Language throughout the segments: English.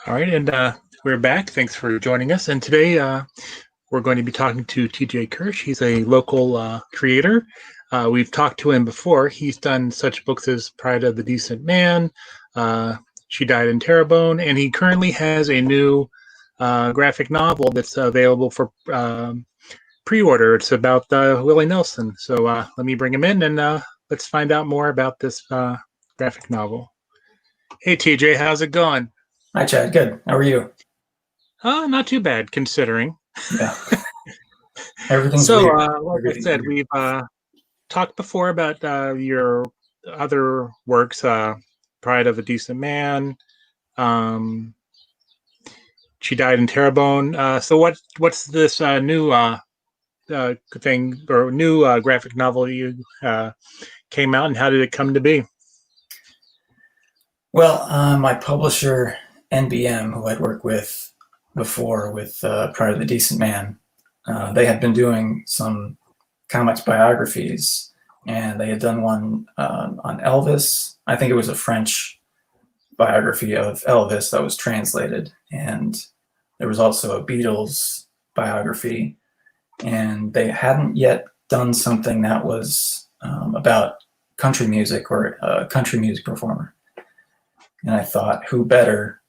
All right, and we're back. Thanks for joining us. And today we're going to be talking to TJ Kirsch. He's a local creator. We've talked to him before. He's done such books as Pride of the Decent Man, She Died in Terrebonne, and he currently has a new graphic novel that's available for pre-order. It's about Willie Nelson. So let me bring him in and let's find out more about this graphic novel. Hey, TJ, how's it going? Hi, Chad. Good. How are you? Not too bad, considering. Yeah. Everything's so, weird. like I said, we've talked before about your other works, Pride of a Decent Man, She Died in Terrebonne. So what's this new thing or new graphic novel you came out, and how did it come to be? Well, my publisher, NBM, who I'd worked with before with Pride of the Decent Man, they had been doing some comics biographies, and they had done one on Elvis. I think it was a French biography of Elvis that was translated, and there was also a Beatles biography, and they hadn't yet done something that was about country music or a country music performer. And I thought, who better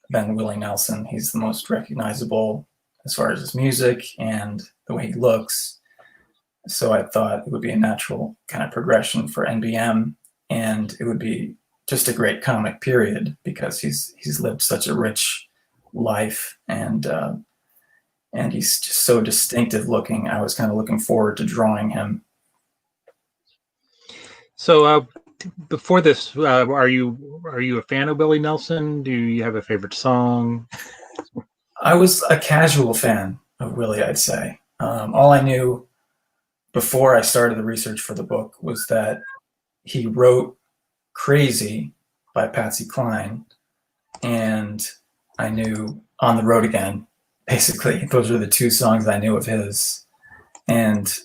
than Willie Nelson? He's the most recognizable as far as his music and the way he looks. So I thought it would be a natural kind of progression for NBM, and it would be just a great comic, period, because he's lived such a rich life, and he's just so distinctive looking. I was kind of looking forward to drawing him. So before this, are you a fan of Willie Nelson? Do you have a favorite song? I was a casual fan of Willie, I'd say. All I knew before I started the research for the book was that he wrote Crazy by Patsy Cline, and I knew On the Road Again. Basically, those were the two songs I knew of his. And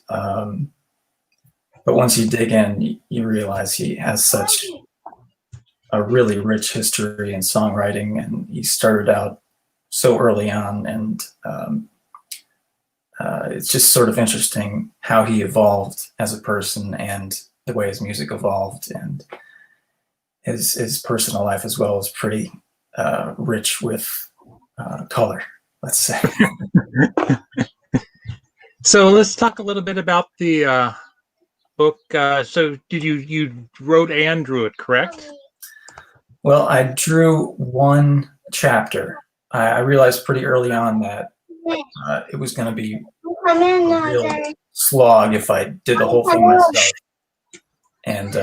but once you dig in, you realize he has such a really rich history in songwriting, and he started out so early on, and it's just sort of interesting how he evolved as a person and the way his music evolved, and his personal life as well is pretty rich with color, let's say. So let's talk a little bit about the book. So you wrote and drew it, correct? Well, I drew one chapter. I realized pretty early on that it was going to be a real slog if I did the whole thing myself. And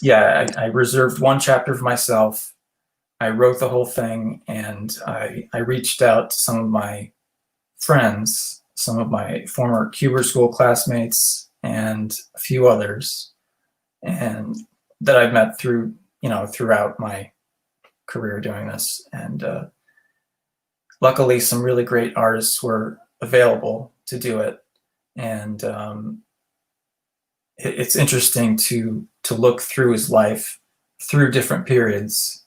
yeah, I reserved one chapter for myself. I wrote the whole thing, and I reached out to some of my friends, some of my former Cuber School classmates, and a few others, and that I've met through, throughout my career doing this. And luckily, some really great artists were available to do it. And it's interesting to look through his life through different periods,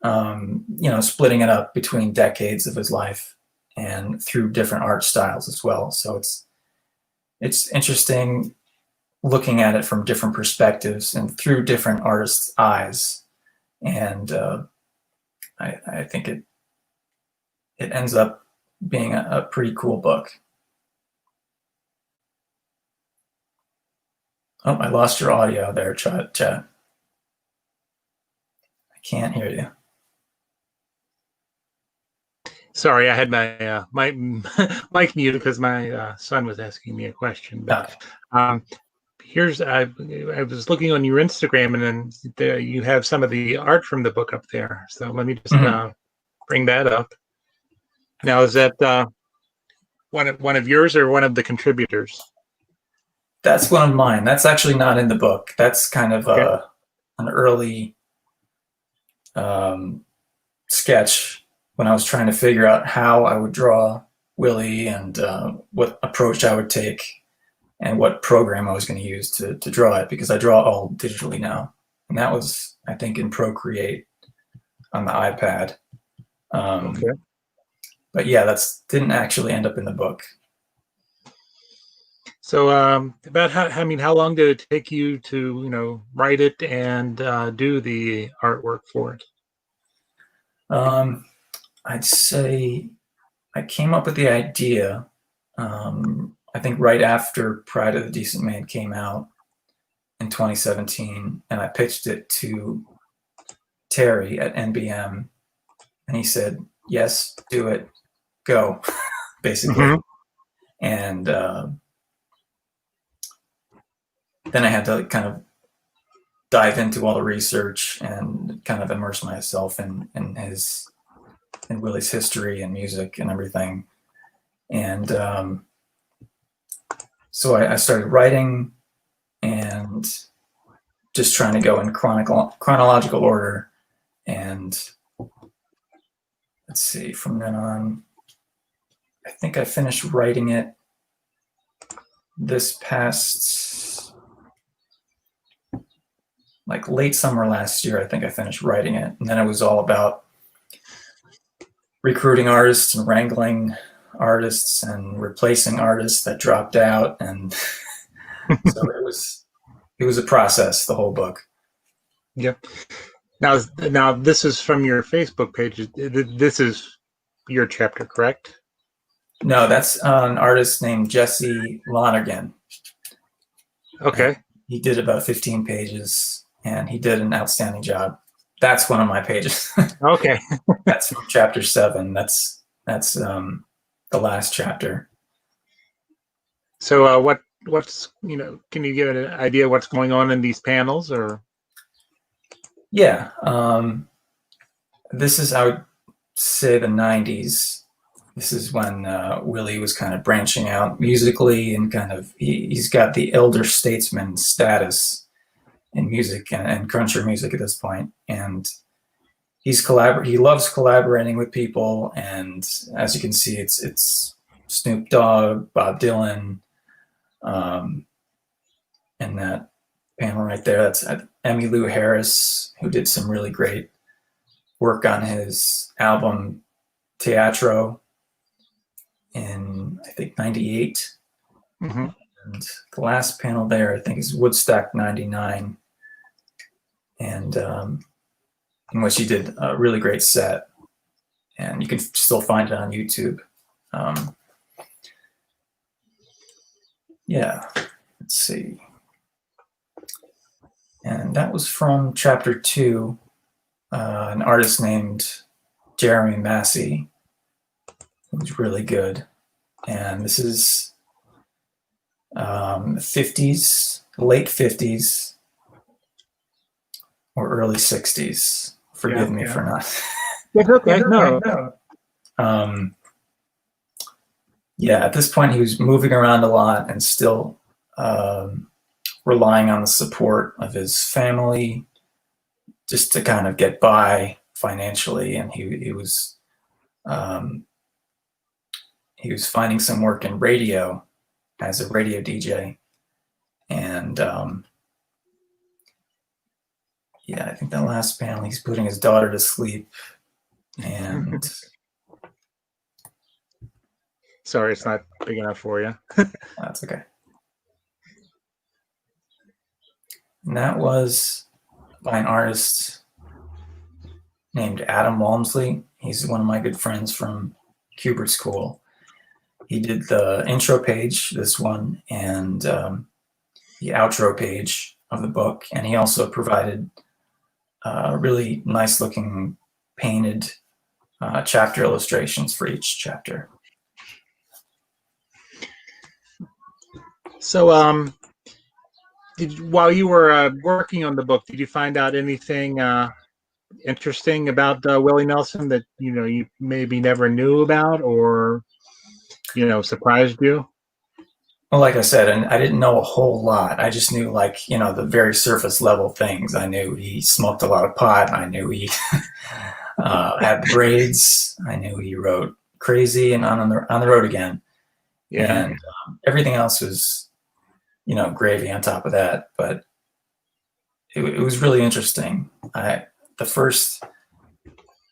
splitting it up between decades of his life and through different art styles as well. So it's interesting looking at it from different perspectives and through different artists' eyes. And I think it ends up being a pretty cool book. Oh, I lost your audio there, chat. I can't hear you. Sorry, I had my my mic muted because my son was asking me a question. But here's I was looking on your Instagram, and then you have some of the art from the book up there. So let me just bring that up. Now, is that one of yours or one of the contributors? That's one of mine. That's actually not in the book. That's kind of an early sketch when I was trying to figure out how I would draw Willie and what approach I would take and what program I was going to use to draw it, because I draw all digitally now and that was, I think, in Procreate on the iPad. Okay. But yeah, that's didn't actually end up in the book. So, about how long did it take you to, write it and do the artwork for it? I'd say I came up with the idea, I think right after Pride of the Decent Man came out in 2017, and I pitched it to Terry at NBM, and he said, "Yes, do it, go," basically. Mm-hmm. And then I had to kind of dive into all the research and kind of immerse myself in Willie's history and music and everything. And so I started writing and just trying to go in chronological order. And let's see, from then on, I think I finished writing it this past, like late summer last year. I think I finished writing it. And then it was all about recruiting artists and wrangling artists and replacing artists that dropped out. And so it was a process, the whole book. Yep. Now this is from your Facebook page. This is your chapter, correct? No, that's an artist named Jesse Lonergan. Okay. And he did about 15 pages, and he did an outstanding job. That's one of my pages. Okay. That's from chapter 7. That's the last chapter. So what's can you give an idea what's going on in these panels? Or Yeah, this is, I would say, the 90s. This is when Willie was kind of branching out musically, and kind of he's got the elder statesman status in music and country music at this point. And he loves collaborating with people, and as you can see, it's Snoop Dogg, Bob Dylan, and that panel right there, that's Emmylou Harris, who did some really great work on his album Teatro in, I think, 98. mm-hmm. And the last panel there, I think, is Woodstock 99, and in which he did a really great set, and you can still find it on YouTube. Yeah, let's see. And that was from chapter 2, an artist named Jeremy Massey, who's really good. And this is 50s, late 50s, or early 60s. Forgive me for not. It's okay. No. Yeah, at this point, he was moving around a lot and still relying on the support of his family just to kind of get by financially. And he was finding some work in radio as a radio DJ. And yeah, I think that last panel, he's putting his daughter to sleep. And sorry, it's not big enough for you. that's okay. And that was by an artist named Adam Walmsley. He's one of my good friends from Kubert School. He did the intro page, this one, and the outro page of the book. And he also provided really nice looking painted chapter illustrations for each chapter. So, while you were working on the book, did you find out anything interesting about Willie Nelson that you maybe never knew about, or surprised you? Well, like I said, and I didn't know a whole lot. I just knew, like, the very surface level things. I knew he smoked a lot of pot. I knew he had braids. I knew he wrote Crazy and On the Road Again. Yeah. And everything else was, gravy on top of that. But it was really interesting. The first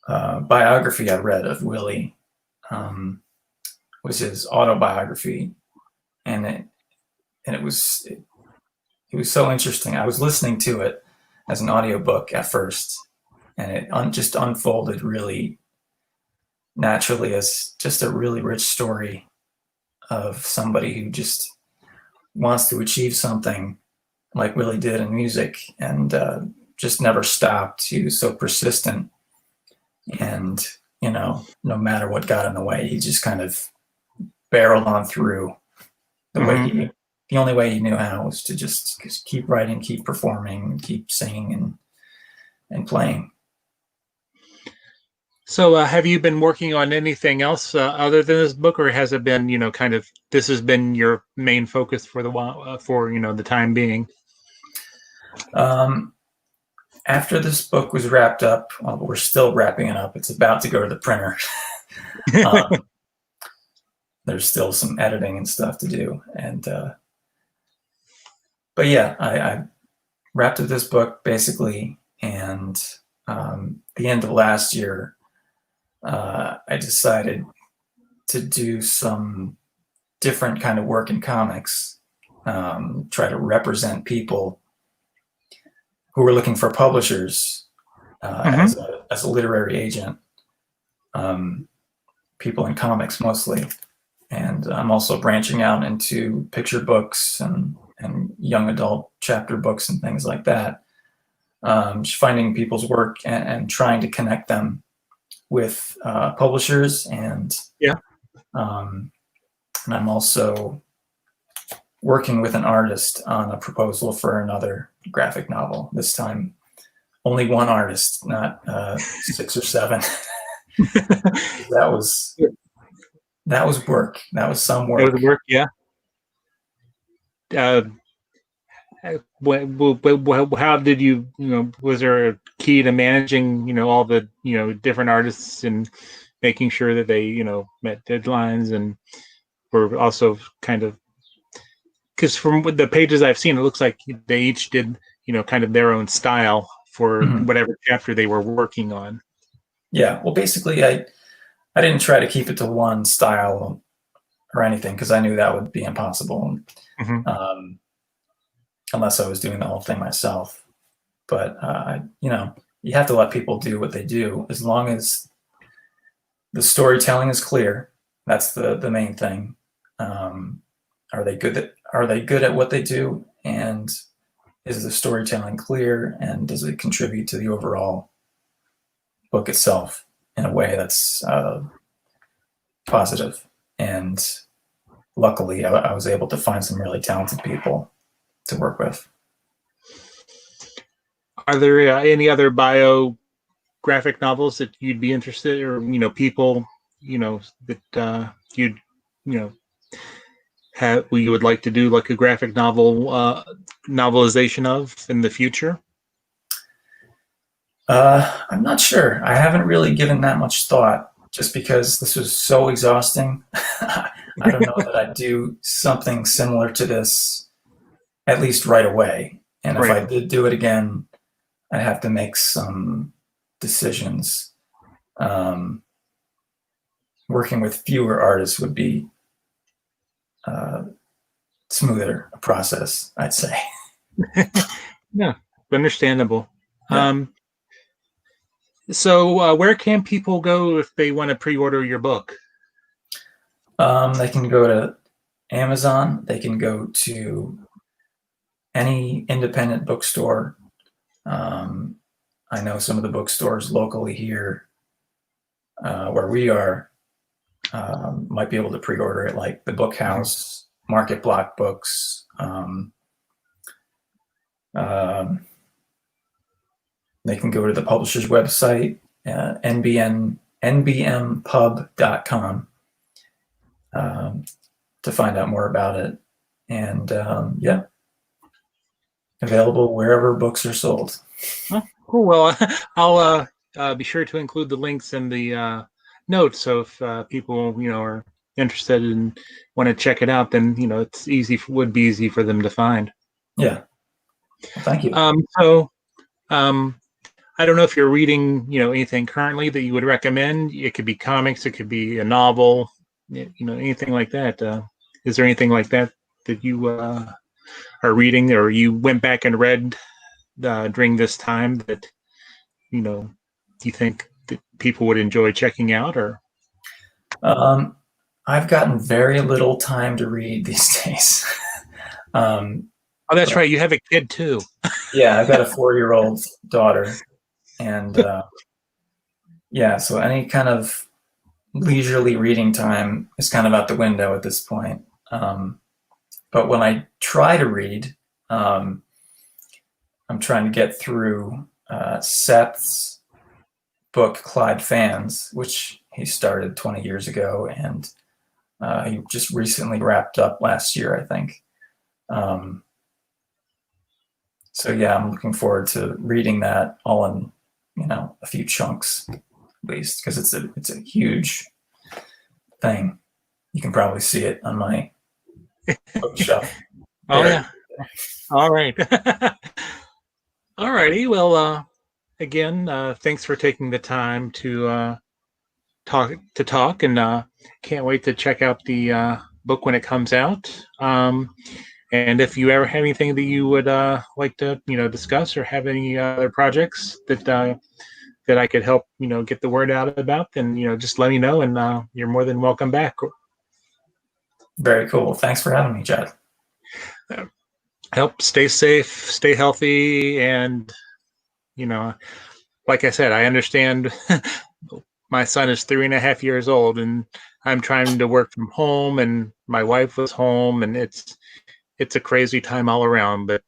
biography I read of Willie was his autobiography, and it was so interesting. I was listening to it as an audiobook at first, and it just unfolded really naturally as just a really rich story of somebody who just wants to achieve something like Willie did in music, and just never stopped. He was so persistent, and no matter what got in the way, he just kind of barreled on through. The only way he knew how was to just keep writing, keep performing, keep singing and playing. So, have you been working on anything else other than this book, or has it been, kind of this has been your main focus for the while, for the time being? After this book was wrapped up, well, we're still wrapping it up. It's about to go to the printer. There's still some editing and stuff to do, and but yeah, I wrapped up this book basically, and the end of last year, I decided to do some different kind of work in comics, try to represent people who were looking for publishers as a literary agent, people in comics mostly. And I'm also branching out into picture books and young adult chapter books and things like that. Just finding people's work and trying to connect them with publishers. And and I'm also working with an artist on a proposal for another graphic novel. This time, only one artist, not 6 or 7. That was work. That was some work. That was work, yeah. How did you, was there a key to managing, all the, different artists and making sure that they, met deadlines and were also kind of, because from the pages I've seen, it looks like they each did, kind of their own style for whatever chapter they were working on. Yeah. Well, basically, I didn't try to keep it to one style or anything, because I knew that would be impossible. Unless I was doing the whole thing myself. But, you have to let people do what they do, as long as the storytelling is clear. That's the main thing. Are they good at what they do? And is the storytelling clear? And does it contribute to the overall book itself in a way that's positive? And luckily, I was able to find some really talented people to work with. Are there any other biographic novels that you'd be interested, or people that you'd have you would like to do like a graphic novel novelization of in the future? I'm not sure. I haven't really given that much thought, just because this was so exhausting. I don't know that I'd do something similar to this, at least right away. And if I did do it again, I'd have to make some decisions. Working with fewer artists would be smoother a process, I'd say. Yeah, understandable. Yeah. So where can people go if they want to pre-order your book? They can go to Amazon. They can go to any independent bookstore. I know some of the bookstores locally here where we are might be able to pre-order it, like the Book House, Market Block Books. They can go to the publisher's website, nbmpub.com, to find out more about it. And available wherever books are sold. Oh, cool. Well, I'll be sure to include the links in the notes. So if people, are interested and want to check it out, then, would be easy for them to find. Yeah. Well, thank you. So I don't know if you're reading, anything currently that you would recommend. It could be comics, it could be a novel, anything like that. Is there anything like that that you are reading, or you went back and read during this time that you think that people would enjoy checking out? Or I've gotten very little time to read these days. oh, that's right, you have a kid too. Yeah, I've got a 4-year-old daughter, and yeah, so any kind of leisurely reading time is kind of out the window at this point. But when I try to read, I'm trying to get through Seth's book, Clyde Fans, which he started 20 years ago, and he just recently wrapped up last year, I think. So yeah, I'm looking forward to reading that all in, a few chunks at least, because it's a huge thing. You can probably see it on my bookshelf. Oh yeah. All right. All righty. Well, again, thanks for taking the time to talk, and can't wait to check out the book when it comes out. And if you ever have anything that you would like to, discuss, or have any other projects that I could help, get the word out about, then just let me know, and you're more than welcome back. Very cool. Thanks for having me, Chad. Help stay safe, stay healthy, and like I said, I understand. My son is 3.5 years old, and I'm trying to work from home, and my wife was home, and it's a crazy time all around. But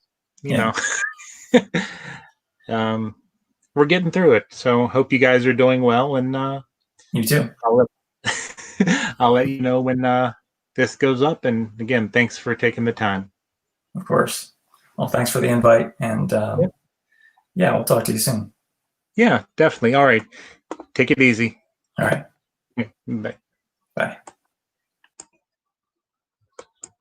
we're getting through it. So hope you guys are doing well, and you too. I'll let you know when this goes up. And again, thanks for taking the time. Of course. Well, thanks for the invite, and yeah, we'll talk to you soon. Yeah, definitely. All right. Take it easy. All right. Bye. Bye.